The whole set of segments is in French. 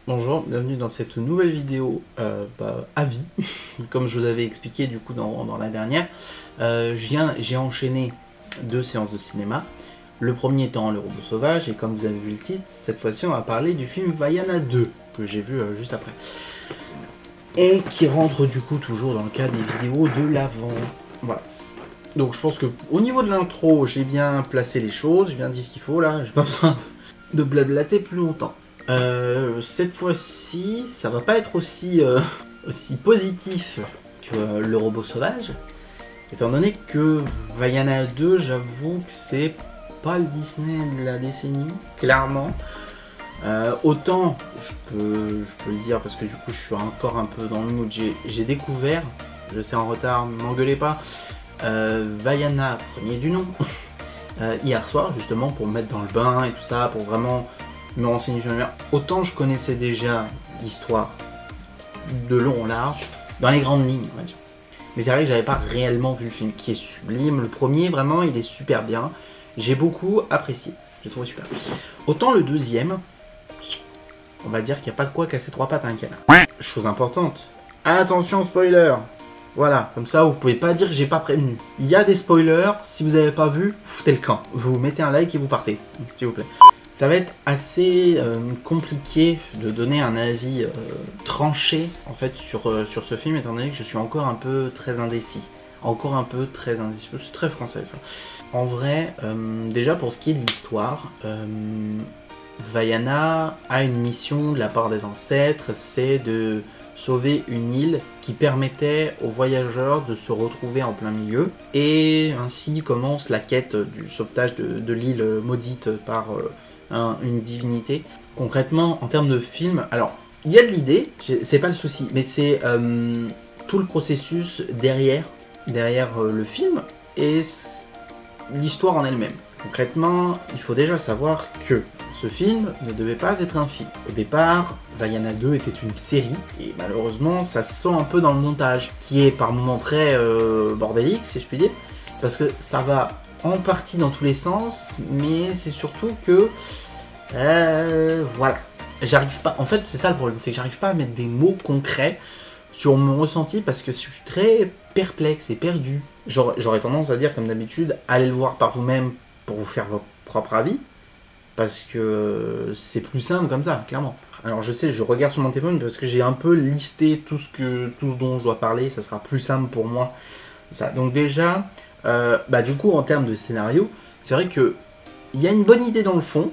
Bonjour, bienvenue dans cette nouvelle vidéo avis, comme je vous avais expliqué du coup dans la dernière. J'ai enchaîné 2 séances de cinéma, le premier étant Le Robot Sauvage, et comme vous avez vu le titre, cette fois-ci on va parler du film Vaiana 2, que j'ai vu juste après. Et qui rentre du coup toujours dans le cas des vidéos de l'avant. Voilà. Donc je pense que au niveau de l'intro, j'ai bien placé les choses, j'ai bien dit ce qu'il faut là, j'ai pas besoin de blablater plus longtemps. Cette fois-ci, ça va pas être aussi positif que Le Robot Sauvage, étant donné que Vaiana 2, j'avoue que c'est pas le Disney de la décennie, clairement. Autant, je peux le dire parce que du coup je suis encore un peu dans le mood, j'ai découvert, je sais en retard, m'engueulez pas, Vaiana, premier du nom, hier soir justement pour me mettre dans le bain et tout ça, pour vraiment me renseigner sur le mien. Autant je connaissais déjà l'histoire de long en large, dans les grandes lignes, on va dire. Mais c'est vrai que j'avais pas réellement vu le film, qui est sublime. Le premier, vraiment, il est super bien. J'ai beaucoup apprécié. J'ai trouvé super. Autant le deuxième, on va dire qu'il n'y a pas de quoi casser 3 pattes à un canard. Chose importante, attention spoiler. Voilà, comme ça vous pouvez pas dire que j'ai pas prévenu. Il y a des spoilers, si vous n'avez pas vu, foutez le camp. Vous mettez un like et vous partez, s'il vous plaît. Ça va être assez compliqué de donner un avis tranché en fait sur ce film, étant donné que je suis encore un peu très indécis. C'est très français ça. En vrai, déjà pour ce qui est de l'histoire, Vaiana a une mission de la part des ancêtres, c'est de sauver une île qui permettait aux voyageurs de se retrouver en plein milieu. Et ainsi commence la quête du sauvetage de l'île maudite par une divinité. Concrètement, en termes de film, alors, il y a de l'idée, c'est pas le souci, mais c'est tout le processus derrière le film et l'histoire en elle-même. Concrètement, il faut déjà savoir que ce film ne devait pas être un film. Au départ, Vaiana 2 était une série, et malheureusement, ça se sent un peu dans le montage, qui est par moments très bordélique, si je puis dire, parce que ça va en partie dans tous les sens, mais c'est surtout que... voilà. J'arrive pas... En fait, c'est ça le problème, c'est que j'arrive pas à mettre des mots concrets sur mon ressenti, parce que je suis très perplexe et perdu. J'aurais tendance à dire, comme d'habitude, allez le voir par vous-même pour vous faire votre propre avis, parce que c'est plus simple comme ça, clairement. Alors je sais, je regarde sur mon téléphone parce que j'ai un peu listé tout ce dont je dois parler, ça sera plus simple pour moi. Ça. Donc déjà, du coup en termes de scénario, c'est vrai que il y a une bonne idée dans le fond,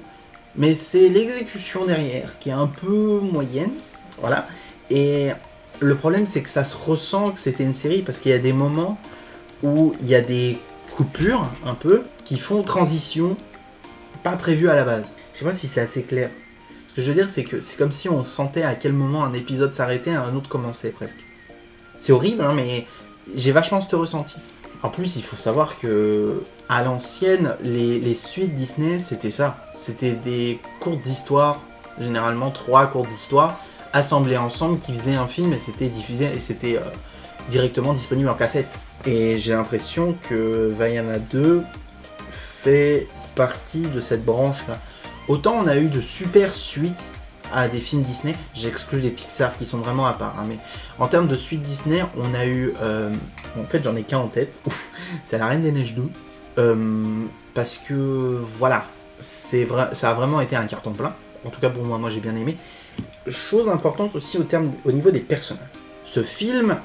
mais c'est l'exécution derrière qui est un peu moyenne, voilà. Et le problème c'est que ça se ressent que c'était une série parce qu'il y a des moments où il y a des coupures un peu qui font transition pas prévues à la base. Je sais pas si c'est assez clair. Ce que je veux dire, c'est que c'est comme si on sentait à quel moment un épisode s'arrêtait et un autre commençait presque. C'est horrible, hein, mais j'ai vachement ce ressenti. En plus, il faut savoir que à l'ancienne, les suites Disney, c'était ça. C'était des courtes histoires, généralement 3 courtes histoires, assemblées ensemble qui faisaient un film et c'était diffusé et c'était directement disponible en cassette. Et j'ai l'impression que Vaiana 2 fait partie de cette branche-là. Autant on a eu de super suites à des films Disney, j'exclus les Pixar qui sont vraiment à part, hein, mais en termes de suite Disney, on a eu... en fait, j'en ai qu'un en tête, c'est La Reine des Neiges 2, parce que, voilà, ça a vraiment été un carton plein, en tout cas pour moi j'ai bien aimé. Chose importante aussi au niveau des personnages. Ce film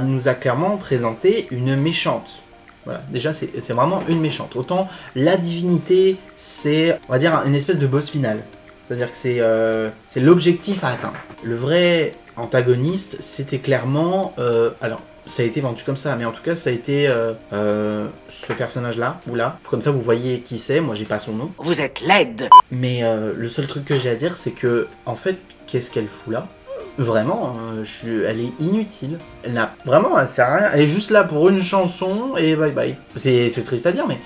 nous a clairement présenté une méchante. Voilà, déjà c'est vraiment une méchante. Autant la divinité, c'est, on va dire, une espèce de boss final. C'est-à-dire que c'est l'objectif à atteindre. Le vrai antagoniste, c'était clairement... alors, ça a été vendu comme ça, mais en tout cas, ça a été ce personnage-là, ou là. Comme ça, vous voyez qui c'est. Moi, j'ai pas son nom. Vous êtes laide. Mais le seul truc que j'ai à dire, c'est que, en fait, qu'est-ce qu'elle fout là ? Vraiment, elle est inutile. Elle n'a vraiment, elle sert à rien. Elle est juste là pour une chanson et bye bye. C'est triste à dire, mais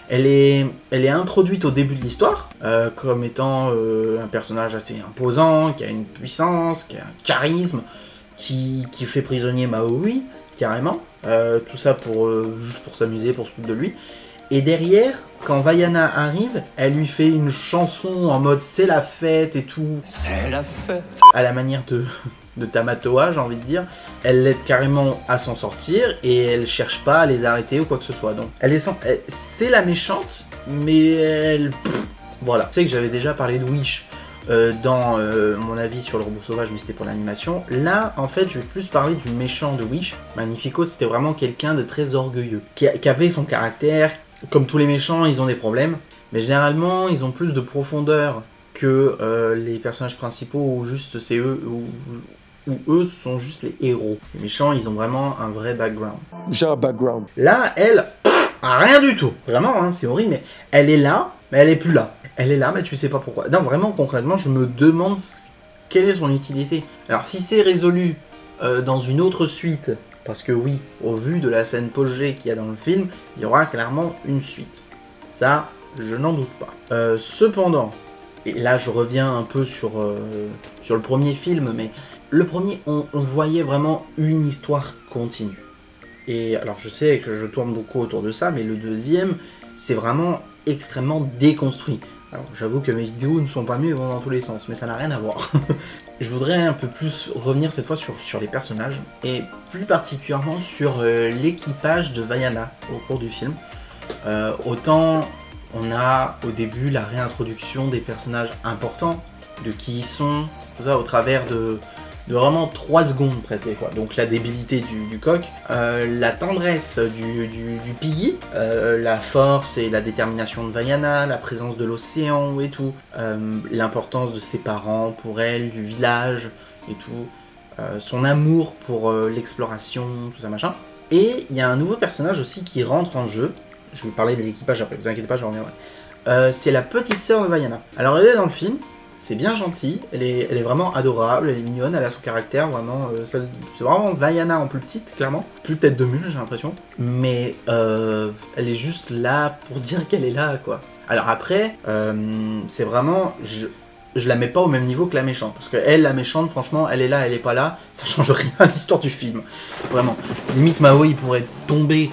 elle est introduite au début de l'histoire comme étant un personnage assez imposant, qui a une puissance, qui a un charisme, qui fait prisonnier Maui, carrément. Tout ça juste pour s'amuser, pour se foutre de lui. Et derrière, quand Vaiana arrive, elle lui fait une chanson en mode c'est la fête et tout. C'est la fête. À la manière de Tamatoa, j'ai envie de dire. Elle l'aide carrément à s'en sortir et elle cherche pas à les arrêter ou quoi que ce soit. Donc, c'est la méchante, mais elle... voilà. Tu sais que j'avais déjà parlé de Wish dans mon avis sur le robot sauvage, mais c'était pour l'animation. Là, en fait, je vais plus parler du méchant de Wish. Magnifico, c'était vraiment quelqu'un de très orgueilleux, qui avait son caractère. Comme tous les méchants, ils ont des problèmes, mais généralement, ils ont plus de profondeur que les personnages principaux, ou juste c'est eux, ou eux sont juste les héros. Les méchants, ils ont vraiment un vrai background. J'ai un background. Là, elle, rien du tout. Vraiment, hein, c'est horrible, mais elle est là, mais elle est plus là. Elle est là, mais tu sais pas pourquoi. Non, vraiment, concrètement, je me demande quelle est son utilité. Alors, si c'est résolu dans une autre suite, parce que oui, au vu de la scène post-G qu'il y a dans le film, il y aura clairement une suite. Ça, je n'en doute pas. Cependant, et là je reviens un peu sur le premier film, mais le premier, on voyait vraiment une histoire continue. Et alors je sais que je tourne beaucoup autour de ça, mais le deuxième, c'est vraiment extrêmement déconstruit. Alors j'avoue que mes vidéos ne sont pas mieux et vont dans tous les sens, mais ça n'a rien à voir. Je voudrais un peu plus revenir cette fois sur les personnages, et plus particulièrement sur l'équipage de Vaiana au cours du film. Autant on a au début la réintroduction des personnages importants, de qui ils sont, tout ça au travers de vraiment 3 secondes presque des fois. Donc la débilité du coq, la tendresse du Piggy, la force et la détermination de Vaiana, la présence de l'océan et tout, l'importance de ses parents pour elle, du village et tout, son amour pour l'exploration, tout ça machin. Et il y a un nouveau personnage aussi qui rentre en jeu. Je vais parler de l'équipage après, vous inquiétez pas, je reviendrai. C'est la petite sœur de Vaiana. Alors elle est dans le film. C'est bien gentil, elle est vraiment adorable, elle est mignonne, elle a son caractère, vraiment, c'est vraiment Vaiana en plus petite, clairement. Plus tête de mule, j'ai l'impression. Mais elle est juste là pour dire qu'elle est là, quoi. Alors après, c'est vraiment... Je la mets pas au même niveau que la méchante, parce que elle, la méchante, franchement, elle est là, elle est pas là, ça change rien à l'histoire du film. Vraiment. Limite, Mao, il pourrait tomber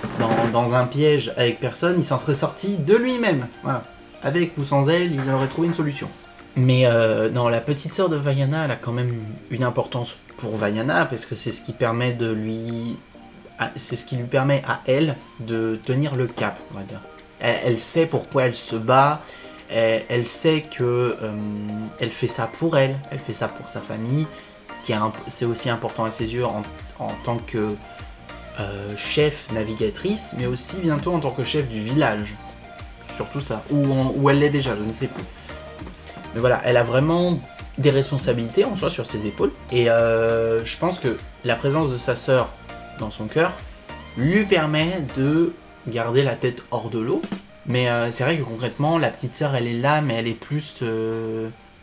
dans un piège avec personne, il s'en serait sorti de lui-même. Voilà. Avec ou sans elle, il aurait trouvé une solution. Mais non, la petite sœur de Vaiana, elle a quand même une importance pour Vaiana, parce que c'est ce qui permet de lui... C'est ce qui lui permet à elle de tenir le cap, on va dire. Elle sait pourquoi elle se bat, elle sait que elle fait ça pour elle fait ça pour sa famille, ce qui est c'est aussi important à ses yeux en tant que chef navigatrice, mais aussi bientôt en tant que chef du village. Surtout ça, ou elle l'est déjà, je ne sais plus. Mais voilà, elle a vraiment des responsabilités en soi sur ses épaules. Et je pense que la présence de sa sœur dans son cœur lui permet de garder la tête hors de l'eau. Mais c'est vrai que concrètement, la petite sœur, elle est là, mais elle est plus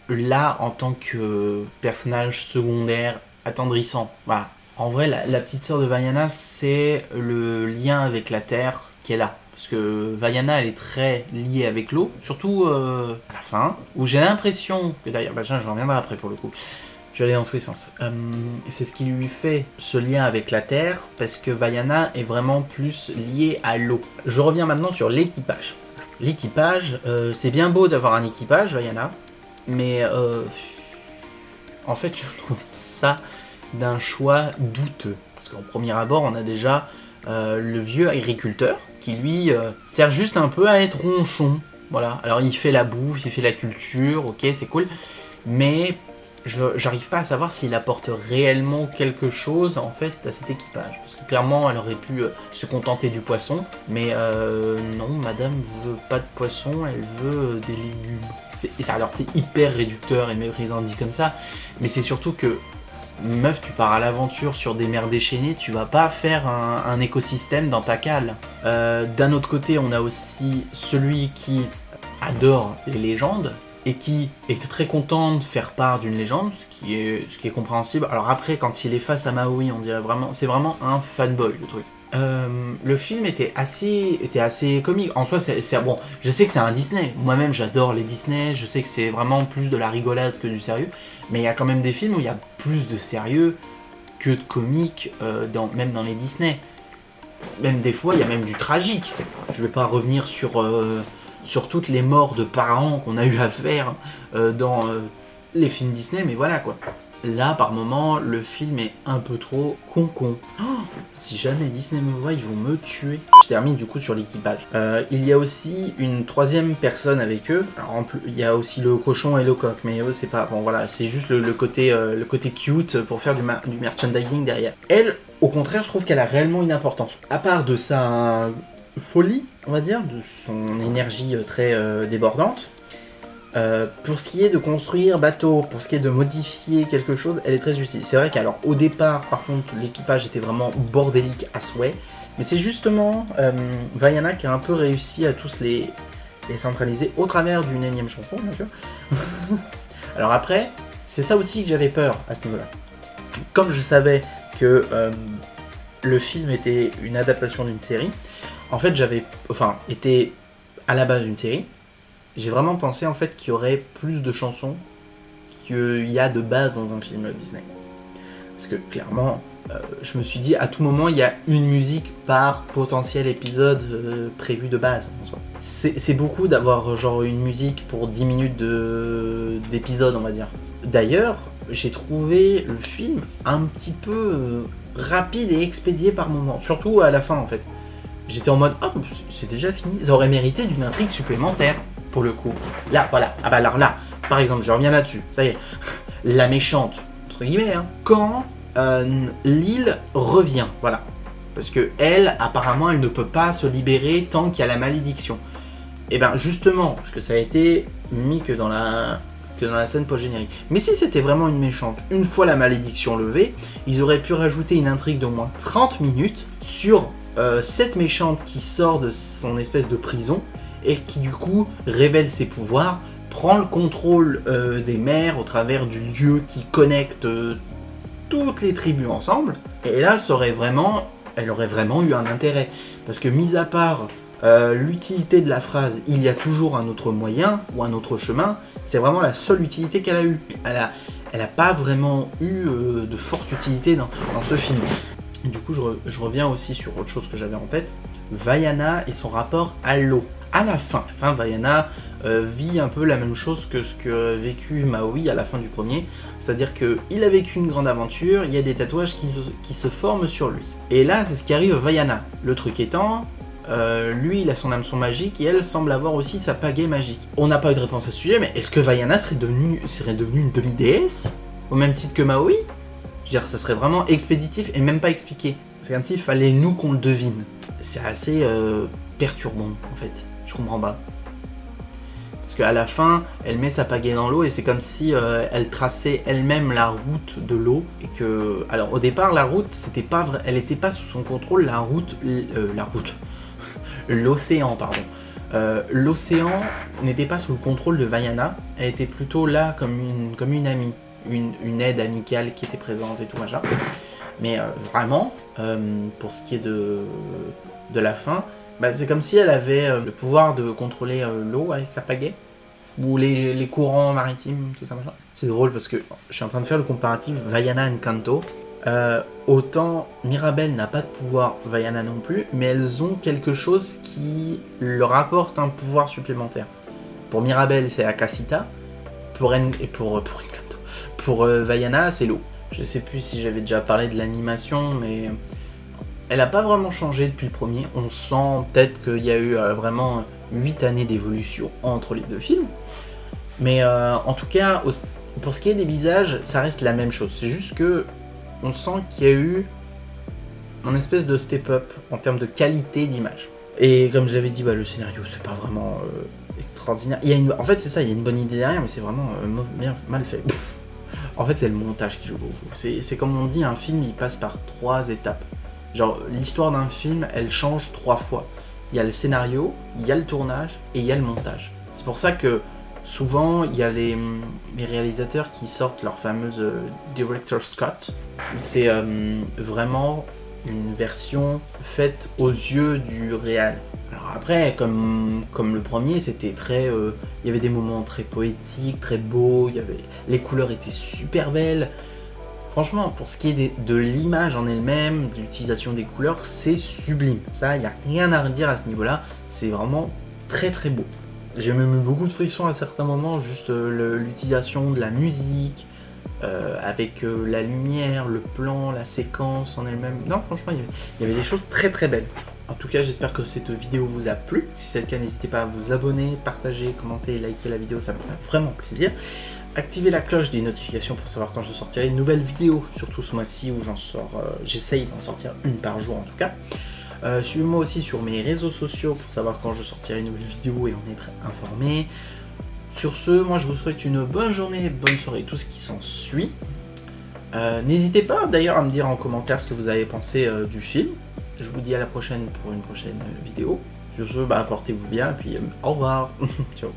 là en tant que personnage secondaire attendrissant. Voilà. En vrai, la petite sœur de Vaiana, c'est le lien avec la terre qu'elle a. Parce que Vaiana, elle est très liée avec l'eau, surtout à la fin, où j'ai l'impression que d'ailleurs, je reviendrai après pour le coup, je vais aller dans tous les sens. C'est ce qui lui fait ce lien avec la terre, parce que Vaiana est vraiment plus liée à l'eau. Je reviens maintenant sur l'équipage. L'équipage, c'est bien beau d'avoir un équipage, Vaiana, mais en fait, je trouve ça d'un choix douteux. Parce qu'en premier abord, on a déjà le vieux agriculteur, qui lui sert juste un peu à être ronchon. Voilà, alors il fait la bouffe, il fait la culture, ok, c'est cool, mais j'arrive pas à savoir s'il apporte réellement quelque chose en fait à cet équipage. Parce que clairement, elle aurait pu se contenter du poisson, mais non, madame veut pas de poisson, elle veut des légumes. Alors c'est hyper réducteur et méprisant dit comme ça, mais c'est surtout que meuf, tu pars à l'aventure sur des mers déchaînées, tu vas pas faire un écosystème dans ta cale. D'un autre côté, on a aussi celui qui adore les légendes et qui est très content de faire part d'une légende, ce qui est compréhensible. Alors après, quand il est face à Maui, on dirait vraiment, c'est vraiment un fanboy le truc. Le film était assez comique. En soi, c'est bon. Je sais que c'est un Disney. Moi-même, j'adore les Disney. Je sais que c'est vraiment plus de la rigolade que du sérieux. Mais il y a quand même des films où il y a plus de sérieux que de comique, même dans les Disney. Même des fois, il y a même du tragique. Je vais pas revenir sur toutes les morts de parents qu'on a eu à faire dans les films Disney, mais voilà quoi. Là, par moment, le film est un peu trop con-con. Oh, si jamais Disney me voit, ils vont me tuer. Je termine du coup sur l'équipage. Il y a aussi une troisième personne avec eux. Alors, en plus, il y a aussi le cochon et le coq, mais eux, c'est pas... Bon, voilà, c'est juste le côté cute pour faire du merchandising derrière. Elle, au contraire, je trouve qu'elle a réellement une importance. À part de sa folie, on va dire, de son énergie très débordante, pour ce qui est de construire bateau, pour ce qui est de modifier quelque chose, elle est très utile. C'est vrai qu'alors au départ, par contre, l'équipage était vraiment bordélique à souhait, mais c'est justement Vaiana qui a un peu réussi à tous les centraliser au travers d'une énième chanson, bien sûr. Alors après, c'est ça aussi que j'avais peur à ce niveau-là. Comme je savais que le film était une adaptation d'une série, en fait était à la base d'une série. J'ai vraiment pensé en fait qu'il y aurait plus de chansons qu'il y a de base dans un film Disney. Parce que clairement, je me suis dit à tout moment il y a une musique par potentiel épisode prévu de base. En soi. C'est beaucoup d'avoir genre une musique pour 10 minutes d'épisode on va dire. D'ailleurs, j'ai trouvé le film un petit peu rapide et expédié par moments. Surtout à la fin en fait. J'étais en mode oh c'est déjà fini. Ça aurait mérité d'une intrigue supplémentaire. Pour le coup. Là, voilà. Ah bah alors là, par exemple, je reviens là-dessus. Ça y est. La méchante, entre guillemets, hein, quand Lil revient. Voilà. Parce que elle, apparemment, elle ne peut pas se libérer tant qu'il y a la malédiction. Et ben justement, parce que ça a été mis que dans la scène post-générique. Mais si c'était vraiment une méchante, une fois la malédiction levée, ils auraient pu rajouter une intrigue d'au moins 30 minutes sur cette méchante qui sort de son espèce de prison et qui du coup révèle ses pouvoirs, prend le contrôle des mers au travers du lieu qui connecte toutes les tribus ensemble, et là elle aurait vraiment eu un intérêt, parce que mis à part l'utilité de la phrase « il y a toujours un autre moyen » ou un autre chemin, c'est vraiment la seule utilité qu'elle a eue. Elle a pas vraiment eu de forte utilité dans ce film. Du coup je reviens aussi sur autre chose que j'avais en tête, Vaiana et son rapport à l'eau. À la fin, Vaiana vit un peu la même chose que ce que a vécu Maui à la fin du premier, c'est-à-dire qu'il a vécu une grande aventure, il y a des tatouages qui se forment sur lui. Et là, c'est ce qui arrive à Vaiana. Le truc étant, lui, il a son hameçon magique et elle semble avoir aussi sa pagaie magique. On n'a pas eu de réponse à ce sujet, mais est-ce que Vaiana serait devenue une demi-déesse au même titre que Maui? Je veux dire, ça serait vraiment expéditif et même pas expliqué. C'est comme s'il fallait nous qu'on le devine. C'est assez perturbant, en fait. Je comprends pas. Parce qu'à la fin, elle met sa pagaie dans l'eau et c'est comme si elle traçait elle-même la route de l'eau. Et que, alors au départ, la route, elle n'était pas sous son contrôle. L'océan, pardon. L'océan n'était pas sous le contrôle de Vaiana. Elle était plutôt là comme une amie, une aide amicale qui était présente et tout machin. Mais vraiment, pour ce qui est de la fin. Bah, c'est comme si elle avait le pouvoir de contrôler l'eau avec sa pagaie, ou les courants maritimes, tout ça machin. C'est drôle parce que je suis en train de faire le comparatif Vaiana et Encanto. Autant Mirabel n'a pas de pouvoir, Vaiana non plus, mais elles ont quelque chose qui leur apporte un pouvoir supplémentaire. Pour Mirabel, c'est la Casita, pour Vaiana, c'est l'eau. Je sais plus si j'avais déjà parlé de l'animation, mais elle n'a pas vraiment changé depuis le premier. On sent peut-être qu'il y a eu vraiment 8 années d'évolution entre les deux films. Mais en tout cas, pour ce qui est des visages, ça reste la même chose. C'est juste que on sent qu'il y a eu un espèce de step-up en termes de qualité d'image. Et comme je l'avais dit, le scénario, c'est pas vraiment extraordinaire. En fait, c'est ça, il y a une bonne idée derrière, mais c'est vraiment mal fait. En fait, c'est le montage qui joue beaucoup. C'est comme on dit, un film, il passe par 3 étapes. Genre, l'histoire d'un film, elle change 3 fois. Il y a le scénario, il y a le tournage et il y a le montage. C'est pour ça que souvent, il y a les réalisateurs qui sortent leur fameuse Director's Cut. C'est vraiment une version faite aux yeux du réal. Alors après, comme le premier, c'était très... il y avait des moments très poétiques, très beaux, les couleurs étaient super belles. Franchement, pour ce qui est de l'image en elle-même, de l'utilisation des couleurs, c'est sublime. Ça, il n'y a rien à redire à ce niveau-là. C'est vraiment très très beau. J'ai même eu beaucoup de frictions à certains moments, juste l'utilisation de la musique, avec la lumière, le plan, la séquence en elle-même. Non, franchement, il y avait des choses très très belles. En tout cas, j'espère que cette vidéo vous a plu. Si c'est le cas, n'hésitez pas à vous abonner, partager, commenter, liker la vidéo, ça me ferait vraiment plaisir. Activez la cloche des notifications pour savoir quand je sortirai une nouvelle vidéo, surtout ce mois-ci où j'en sors, j'essaye d'en sortir une par jour en tout cas. Suivez-moi aussi sur mes réseaux sociaux pour savoir quand je sortirai une nouvelle vidéo et en être informé. Sur ce, moi je vous souhaite une bonne journée, bonne soirée, tout ce qui s'ensuit. N'hésitez pas d'ailleurs à me dire en commentaire ce que vous avez pensé du film. Je vous dis à la prochaine pour une prochaine vidéo. Sur ce, portez-vous bien et puis au revoir. Ciao.